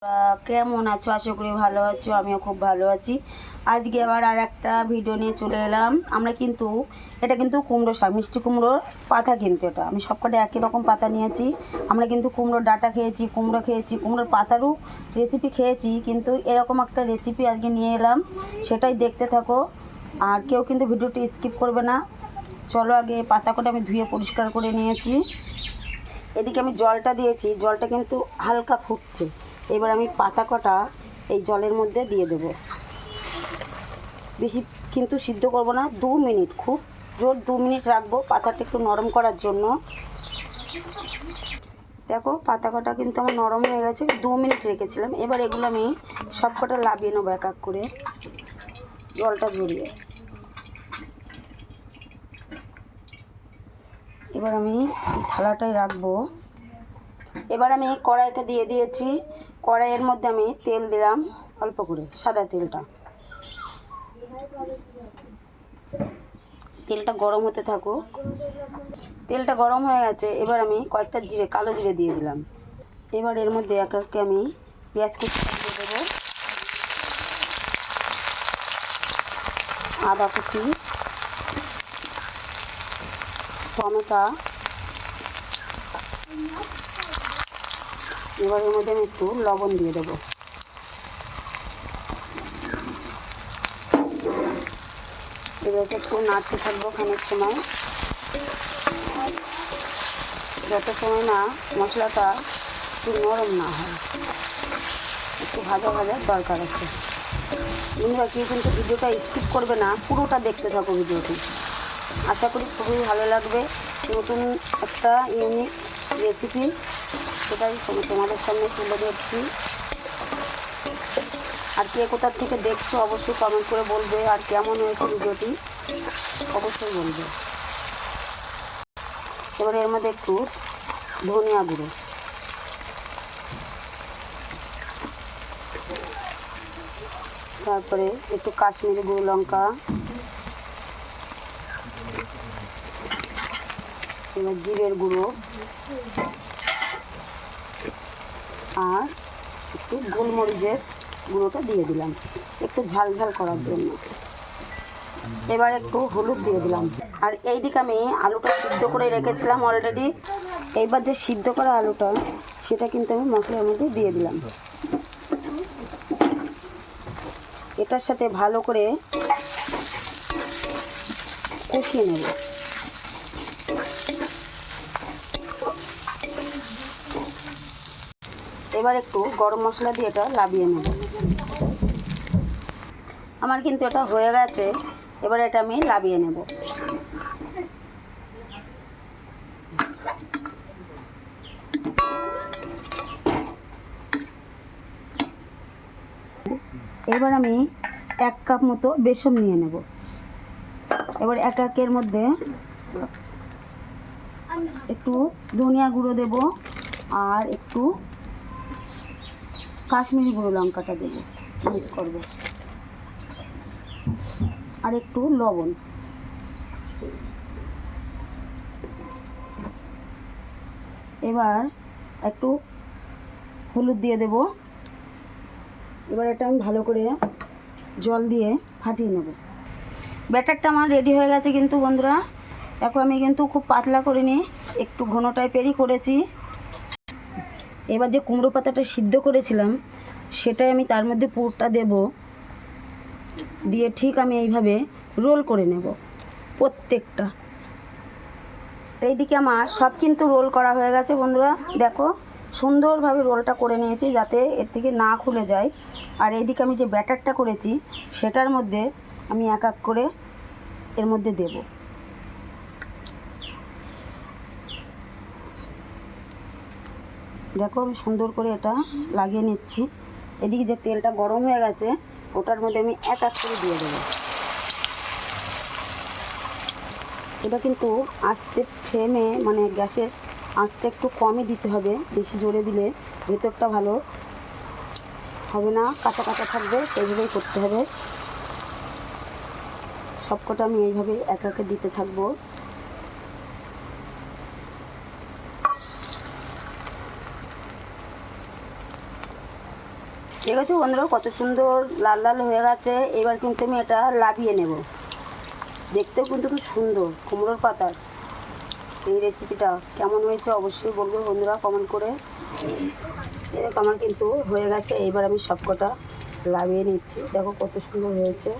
কেমন আছো? আশা করি ভালো আছো। আমিও খুব ভালো আছি। আজকে আবার আর একটা ভিডিও নিয়ে চলে এলাম। আমরা কিন্তু এটা কিন্তু কুমড়ো শাক, মিষ্টি কুমড়োর পাতা, কিন্তু এটা আমি সবকটা একই রকম পাতা নিয়েছি। আমরা কিন্তু কুমড়োর ডাঁটা খেয়েছি, কুমড়ো খেয়েছি, কুমড়োর পাতারও রেসিপি খেয়েছি, কিন্তু এরকম একটা রেসিপি আজকে নিয়ে এলাম, সেটাই দেখতে থাকো। আর কেউ কিন্তু ভিডিওটি স্কিপ করবে না। চলো, আগে পাতা কটা আমি ধুয়ে পরিষ্কার করে নিয়েছি। এদিকে আমি জলটা দিয়েছি, জলটা কিন্তু হালকা ফুটছে। এবার আমি পাতা কটা এই জলের মধ্যে দিয়ে দেব। বেশি কিন্তু সিদ্ধ করব না, 2 মিনিট, খুব জোর 2 মিনিট রাখবো পাতাটা একটু নরম করার জন্য। দেখো পাতা কটা কিন্তু আমার নরম হয়ে গেছে, 2 মিনিট রেখেছিলাম। এবার এগুলো আমি সব কটা লাবিয়ে নেবো এক এক করে, জলটা ঝরিয়ে। এবার আমি থালাটায় রাখবো। এবার আমি কড়াইটা দিয়ে দিয়েছি। কড়াইয়ের মধ্যে আমি তেল দিলাম অল্প করে, সাদা তেলটা। তেলটা গরম হতে থাকুক। তেলটা গরম হয়ে গেছে। এবার আমি কয়েকটা জিরে, কালো জিরে দিয়ে দিলাম। এবার এর মধ্যে এক একে আমি পেঁয়াজ কুচি দিয়ে দেবো, আদা কুচি, টমেটো। এবার এর মধ্যে আমি একটু লবণ দিয়ে দেবো। এবার একটু নাড়তে থাকবো খানিক সময়, যত সময় না মশলাটা একটু নরম না হয়, একটু ভাজা ভাজার দরকার আছে। বন্ধুরা, কেউ কিন্তু ভিডিওটা স্কিপ করবে না, পুরোটা দেখতে থাকো ভিডিওটি। আশা করি খুবই ভালো লাগবে। নতুন একটা ইউনিক রেসিপি, সেটাই তোমাদের সামনে তুলে ধরছি। আর কে কোথার থেকে দেখছো অবশ্যই কমেন্ট করে বলবে, আর কেমন হয়েছে ভিডিওটি অবশ্যই বলবে। এবার এর মধ্যে একটু ধনিয়া গুঁড়ো, তারপরে একটু কাশ্মীরি গুঁড়ো লঙ্কা, এবার জিরের গুঁড়ো, আর একটু গোলমরিচের গুঁড়োটা দিয়ে দিলাম একটু ঝাল ঝাল করার জন্য। এবার একটু হলুদ দিয়ে দিলাম। আর এইদিকে আমি আলুটা সিদ্ধ করে রেখেছিলাম অলরেডি। এইবার যে সিদ্ধ করা আলুটা, সেটা কিন্তু আমি মশলার মধ্যে দিয়ে দিলাম। এটার সাথে ভালো করে কষিয়ে নেব। এবার একটু গরম মশলা দিয়ে এটা লাবিয়ে নেব। আমার কিন্তু এটা হয়ে গেছে। এবার এটা আমি লাবিয়ে নেব। এবার আমি 1 কাপ মতো বেসন নিয়ে নেব। এবার এক একের মধ্যে একটু ধনিয়া গুঁড়ো দেব, আর একটু কাশ্মীরি গুঁড়ো লঙ্কাটা দেবো, মিক্স করব, আর একটু লবণ। এবার একটু হলুদ দিয়ে দেব। এবার এটা আমি ভালো করে জল দিয়ে ফাটিয়ে নেব। ব্যাটারটা আমার রেডি হয়ে গেছে কিন্তু বন্ধুরা। দেখো আমি কিন্তু খুব পাতলা করিনি, একটু ঘন টাইপেরই করেছি। এবার যে কুমড়ো পাতাটা সিদ্ধ করেছিলাম, সেটাই আমি তার মধ্যে পুরটা দেব, দিয়ে ঠিক আমি এইভাবে রোল করে নেব প্রত্যেকটা। এইদিকে আমার সব কিন্তু রোল করা হয়ে গেছে বন্ধুরা। দেখো সুন্দরভাবে রোলটা করে নিয়েছি, যাতে এর থেকে না খুলে যায়। আর এইদিকে আমি যে ব্যাটারটা করেছি, সেটার মধ্যে আমি এক এক করে এর মধ্যে দেব। দেখো আমি সুন্দর করে এটা লাগিয়ে নিচ্ছি। এদিকে যে তেলটা গরম হয়ে গেছে, ওটার মধ্যে আমি এক এক করে দিয়ে দেবো। এটা কিন্তু আস্তে ফ্লেমে, মানে গ্যাসের আঁচটা একটু কমই দিতে হবে, বেশি জোরে দিলে ভেতরটা ভালো হবে না, কাঁচা কাঁচা থাকবে, সেইভাবেই করতে হবে। সবকটা আমি এইভাবে এক একে দিতে থাকবো। দেখেছো বন্ধুরা কত সুন্দর লাল লাল হয়ে গেছে। এবার কিন্তু আমি এটা লাভিয়ে নেব। দেখতেও কিন্তু খুব সুন্দর কুমড়োর পাতার এই রেসিপিটা কেমন হয়েছে অবশ্যই বলবো বন্ধুরা কমেন্ট করে। এরকম আমার কিন্তু হয়ে গেছে। এবার আমি সবকটা লাভিয়ে নিচ্ছি। দেখো কত সুন্দর হয়েছে।